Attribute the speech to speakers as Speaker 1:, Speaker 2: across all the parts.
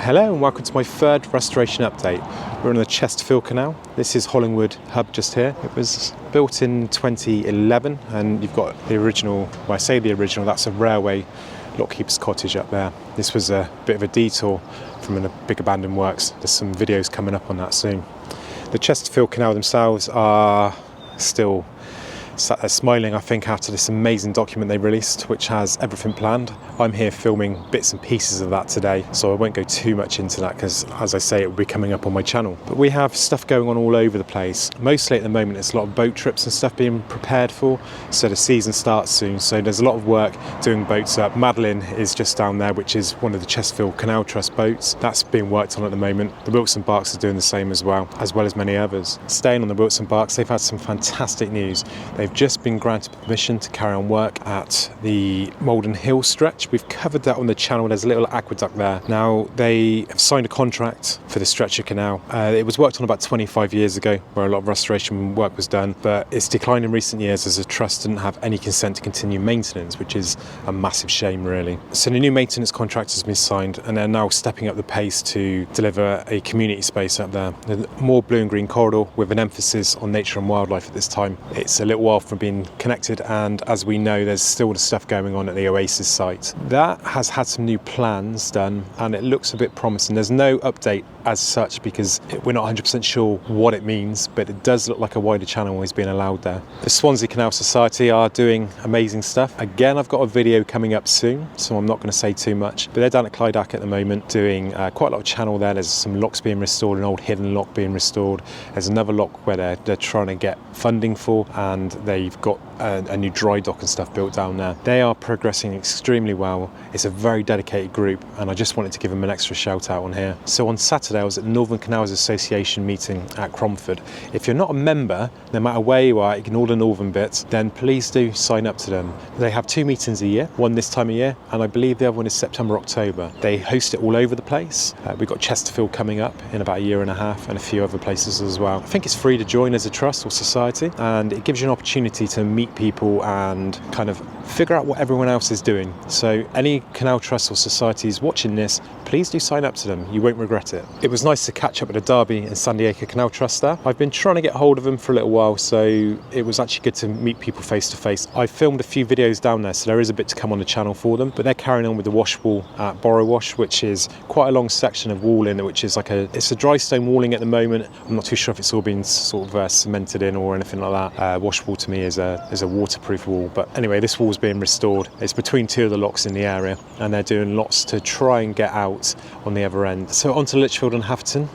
Speaker 1: Hello and welcome to my third restoration update. We're on the Chesterfield Canal. This is Hollingwood Hub just here. It was built in 2011 and you've got the original, well I say the original, that's a railway lockkeeper's cottage up there. This was a bit of a detour from a big abandoned works. There's some videos coming up on that soon. The Chesterfield Canal themselves are still sat there smiling, I think, after this amazing document they released, which has everything planned. I'm here filming bits and pieces of that today, so I won't go too much into that because, as I say, it will be coming up on my channel. But we have stuff going on all over the place. Mostly at the moment, it's a lot of boat trips and stuff being prepared for, so the season starts soon, so there's a lot of work doing boats up. Madeline is just down there, which is one of the Chesterfield Canal Trust boats. That's being worked on at the moment. The Wilson Barks are doing the same as well as many others. Staying on the Wilson Barks, they've had some fantastic news. They've just been granted permission to carry on work at the Malden Hill stretch. We've covered that on the channel. There's a little aqueduct there. Now, they have signed a contract for the stretch of canal. It was worked on about 25 years ago, where a lot of restoration work was done, but it's declined in recent years as the trust didn't have any consent to continue maintenance, which is a massive shame, really. So the new maintenance contract has been signed, and they're now stepping up the pace to deliver a community space up there. More blue and green corridor with an emphasis on nature and wildlife at this time. It's a little while from being connected, and as we know, there's still the stuff going on at the Oasis site. That has had some new plans done and it looks a bit promising. There's no update as such because we're not 100% sure what it means, but it does look like a wider channel is being allowed there. The Swansea Canal Society are doing amazing stuff. Again, I've got a video coming up soon, so I'm not going to say too much, but they're down at Clydac at the moment doing quite a lot of channel there. There's some locks being restored, an old hidden lock being restored. There's another lock where they're trying to get funding for, and they've got a new dry dock and stuff built down there. They are progressing extremely well. It's a very dedicated group, and I just wanted to give them an extra shout out on here. So on Saturday I was at the Northern Canals Association meeting at Cromford. If you're not a member, no matter where you are, ignore the northern bits, then please do sign up to them. They have two meetings a year, one this time of year, and I believe the other one is September, October. They host it all over the place. We've got Chesterfield coming up in about a year and a half, and a few other places as well. I think it's free to join as a trust or society, and it gives you an opportunity to meet people and kind of figure out what everyone else is doing. So any canal trusts or societies watching this, please do sign up to them. You won't regret it. It was nice to catch up at the Derby and Sandy Acre Canal Trust there. I've been trying to get hold of them for a little while, so it was actually good to meet people face to face. I filmed a few videos down there, so there is a bit to come on the channel for them, but they're carrying on with the wash wall at Borough Wash, which is quite a long section of walling, which is it's a dry stone walling at the moment. I'm not too sure if it's all been sort of cemented in or anything like that. Wash wall to me is a waterproof wall, but anyway, this wall's being restored. It's between two of the locks in the area, and they're doing lots to try and get out on the other end. So onto Lichfield and Hafton.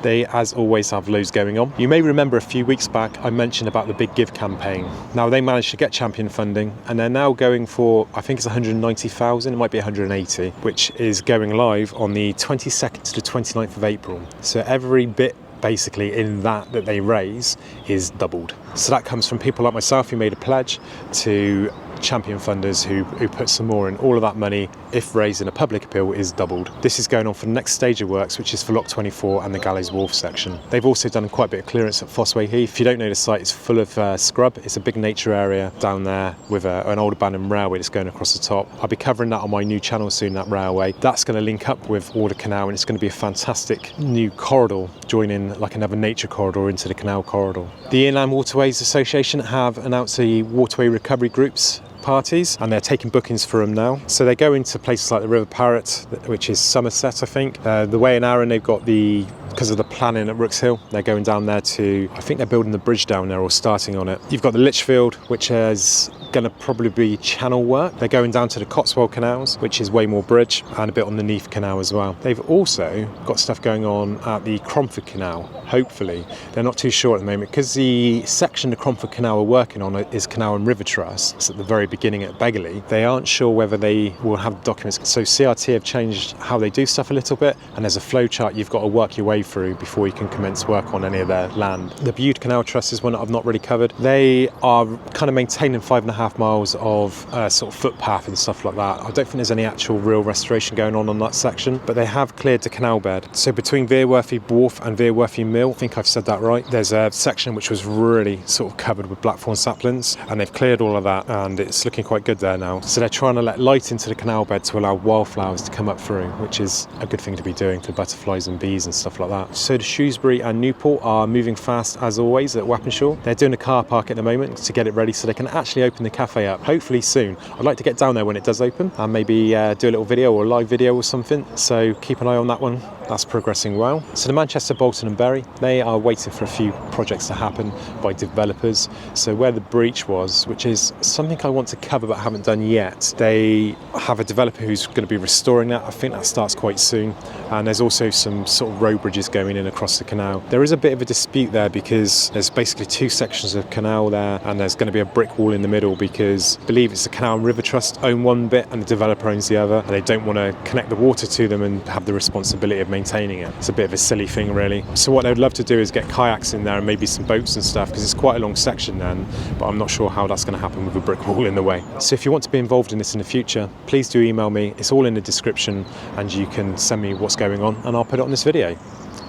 Speaker 1: They, as always, have loads going on. You may remember a few weeks back I mentioned about the Big Give campaign. Now, they managed to get champion funding, and they're now going for, I think it's 190,000, it might be 180, which is going live on the 22nd to the 29th of April. So every bit basically in that they raise is doubled. So that comes from people like myself who made a pledge, to champion funders who put some more in. All of that money, if raised in a public appeal, is doubled. This is going on for the next stage of works, which is for Lock 24 and the Gallows Wharf section. They've also done quite a bit of clearance at Fossway Heath. If you don't know the site, it's full of scrub. It's a big nature area down there with an old abandoned railway that's going across the top. I'll be covering that on my new channel soon, that railway. That's going to link up with Warder Canal, and it's going to be a fantastic new corridor, joining like another nature corridor into the canal corridor. The Inland Waterways Association have announced a waterway recovery groups parties, and they're taking bookings for them now. So they go into places like the River Parrett, which is Somerset, I think. The Way in Arran, they've got because of the planning at Rooks Hill, they're going down there to, I think they're building the bridge down there or starting on it. You've got the Lichfield, which is going to probably be channel work. They're going down to the Cotswold Canals, which is Waymore Bridge, and a bit on the Neath Canal as well. They've also got stuff going on at the Cromford Canal, hopefully. They're not too sure at the moment, because the section the Cromford Canal are working on is Canal and River Trust. It's at the very beginning at Begley. They aren't sure whether they will have documents. So CRT have changed how they do stuff a little bit, and there's a flow chart you've got to work your way through before you can commence work on any of their land. The Bude Canal Trust is one that I've not really covered. They are kind of maintaining 5.5 2.5 miles of sort of footpath and stuff like that. I don't think there's any actual real restoration going on that section, but they have cleared the canal bed. So between Veerworthy Wharf and Veerworthy Mill, I think I've said that right, there's a section which was really sort of covered with blackthorn saplings, and they've cleared all of that, and it's looking quite good there now. So they're trying to let light into the canal bed to allow wildflowers to come up through, which is a good thing to be doing for butterflies and bees and stuff like that. So the Shrewsbury and Newport are moving fast as always at Wappenshaw. They're doing a car park at the moment to get it ready so they can actually open the cafe up, hopefully soon. I'd like to get down there when it does open and maybe do a little video or a live video or something, so keep an eye on that one. That's progressing well. So the Manchester, Bolton and Bury, they are waiting for a few projects to happen by developers. So where the breach was, which is something I want to cover but haven't done yet, they have a developer who's going to be restoring that. I think that starts quite soon. And there's also some sort of road bridges going in across the canal. There is a bit of a dispute there because there's basically two sections of canal there, and there's going to be a brick wall in the middle because I believe it's the Canal and River Trust own one bit and the developer owns the other, and they don't want to connect the water to them and have the responsibility of maintaining it. It's a bit of a silly thing really. So what they'd love to do is get kayaks in there and maybe some boats and stuff, because it's quite a long section then, but I'm not sure how that's going to happen with a brick wall in the way. So if you want to be involved in this in the future, please do email me. It's all in the description and you can send me what's going on and I'll put it on this video.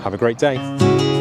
Speaker 1: Have a great day.